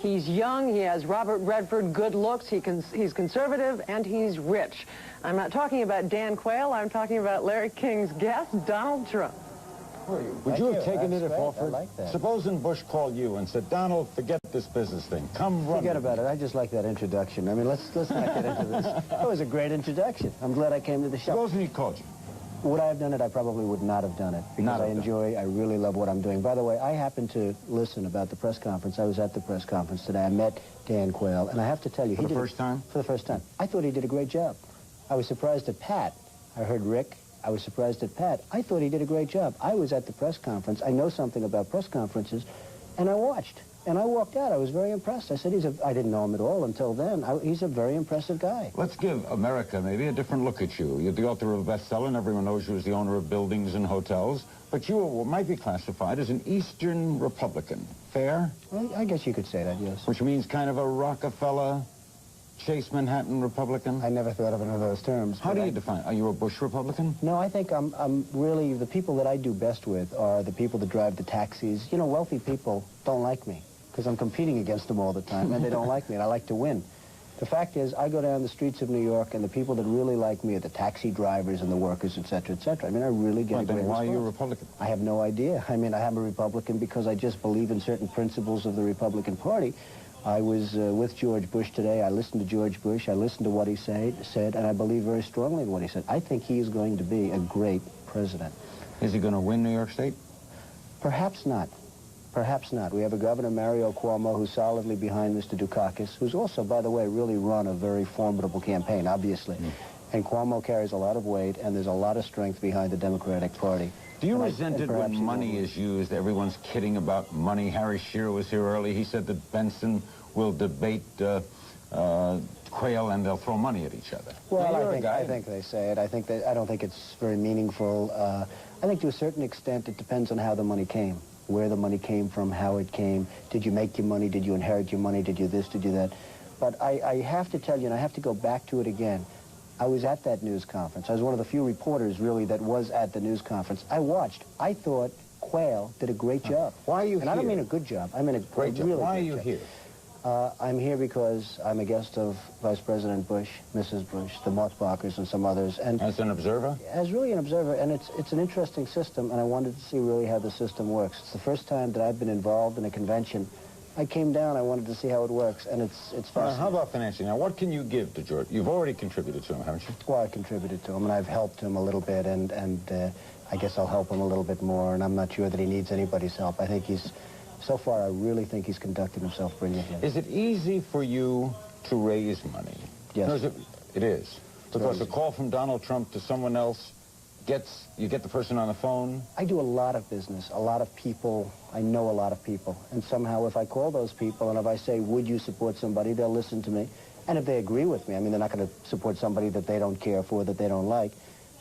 He's young, he has Robert Redford good looks, he's conservative, and he's rich. I'm not talking about Dan Quayle, I'm talking about Larry King's guest, Donald Trump. Would you have taken it if offered? I like that. Supposing Bush called you and said, Donald, forget this business thing. Come run. Forget about it. I just like that introduction. I mean, let's not get into this. That was a great introduction. I'm glad I came to the show. Supposing he called you. Would I have done it? I probably would not have done it because I really love what I'm doing. By the way, I happened to listen about the press conference. I was at the press conference today. I met Dan Quayle, and I have to tell you, For the first time? For the first time. I thought he did a great job. I was surprised at Pat. I heard Rick. I was surprised at Pat. I thought he did a great job. I was at the press conference. I know something about press conferences, and I watched. And I walked out. I was very impressed. I said, I didn't know him at all until then. He's a very impressive guy. Let's give America maybe a different look at you. You're the author of a bestseller, and everyone knows you as the owner of buildings and hotels. But you might be classified as an Eastern Republican. Fair? Well, I guess you could say that, yes. Which means kind of a Rockefeller, Chase Manhattan Republican? I never thought of it in those terms. How do you define? Are you a Bush Republican? No, I think I'm really, the people that I do best with are the people that drive the taxis. You know, wealthy people don't like me because I'm competing against them all the time, and they don't like me, and I like to win. The fact is, I go down the streets of New York, and the people that really like me are the taxi drivers and the workers, et cetera, et cetera. I mean, I really get a great response. Why are you a Republican? I have no idea. I mean, I am a Republican because I just believe in certain principles of the Republican Party. I was with George Bush today. I listened to George Bush. I listened to what he said, and I believe very strongly in what he said. I think he is going to be a great president. Is he going to win New York State? Perhaps not. Perhaps not. We have a Governor, Mario Cuomo, who's solidly behind Mr. Dukakis, who's also, by the way, really run a very formidable campaign, obviously. And Cuomo carries a lot of weight, and there's a lot of strength behind the Democratic Party. Do you resent it when money is used? Everyone's kidding about money. Harry Shearer was here early. He said that Benson will debate Quayle, and they'll throw money at each other. Well, I think they say it. I don't think it's very meaningful. I think to a certain extent it depends on how the money came, where the money came from, how it came. Did you make your money? Did you inherit your money? Did you this? Did you that? But I have to tell you, and I have to go back to it again, I was at that news conference. I was one of the few reporters, really, that was at the news conference. I watched. I thought Quayle did a great job. Why are you here? And I don't mean a good job. I mean a great job. Really Why are you here? I'm here because I'm a guest of Vice President Bush, Mrs. Bush, the Mothbachers, and some others. And as an observer? As really an observer, and it's an interesting system, and I wanted to see really how the system works. It's the first time that I've been involved in a convention. I came down, I wanted to see how it works, and it's fascinating. How about financing? Now, what can you give to George? You've already contributed to him, haven't you? Well, I contributed to him, and I've helped him a little bit, and I guess I'll help him a little bit more, and I'm not sure that he needs anybody's help. I think so far, I really think he's conducted himself brilliantly. Is it easy for you to raise money? Yes. No, it is. Because a call from Donald Trump to someone else you get the person on the phone? I do a lot of business, a lot of people. I know a lot of people. And somehow if I call those people and if I say, would you support somebody, they'll listen to me. And if they agree with me, I mean, they're not going to support somebody that they don't care for, that they don't like.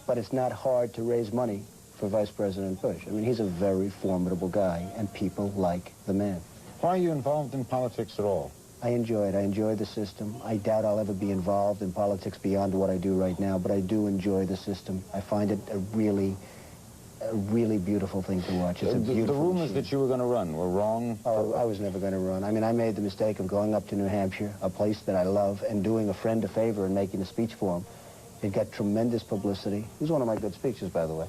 But it's not hard to raise money for Vice President Bush. I mean, he's a very formidable guy, and people like the man. Why are you involved in politics at all? I enjoy it. I enjoy the system. I doubt I'll ever be involved in politics beyond what I do right now, but I do enjoy the system. I find it a really beautiful thing to watch. It's a beautiful The rumors machine. that you were going to run were wrong? Oh, I was never going to run. I mean, I made the mistake of going up to New Hampshire, a place that I love, and doing a friend a favor and making a speech for him. It got tremendous publicity. It was one of my good speeches, by the way.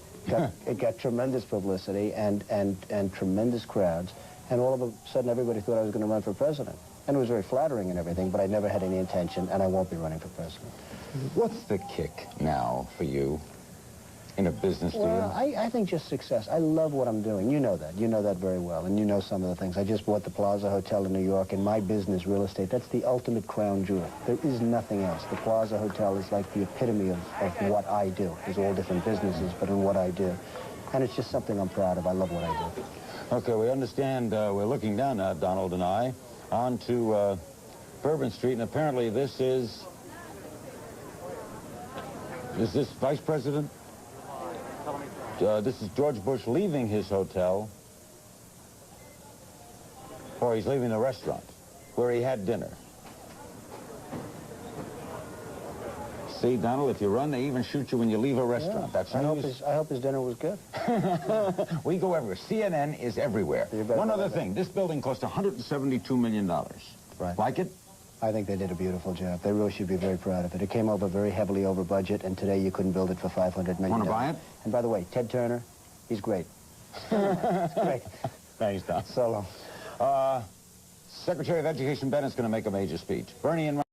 It got tremendous publicity and tremendous crowds, and all of a sudden everybody thought I was going to run for president. And it was very flattering and everything, but I never had any intention, and I won't be running for president. What's the kick now for you in a business deal? Well, I think just success. I love what I'm doing. You know that. You know that very well, and you know some of the things. I just bought the Plaza Hotel in New York. In my business, real estate, that's the ultimate crown jewel. There is nothing else. The Plaza Hotel is like the epitome of what I do. There's all different businesses, but in what I do. And it's just something I'm proud of. I love what I do. Okay, we understand we're looking down now, Donald and I, onto Bourbon Street, and apparently this is this Vice President? This is George Bush leaving his hotel, or he's leaving the restaurant where he had dinner. See, Donald, if you run, they even shoot you when you leave a restaurant. Yeah. That's I hope his dinner was good. We go everywhere. CNN is everywhere. One other thing. This building cost $172 million. Right. Like it? I think they did a beautiful job. They really should be very proud of it. It came over very heavily over budget, and today you couldn't build it for $500 million. Want to buy it? And by the way, Ted Turner, he's great. It's great. Thanks, Don. So long. Secretary of Education Bennett's going to make a major speech. Bernie and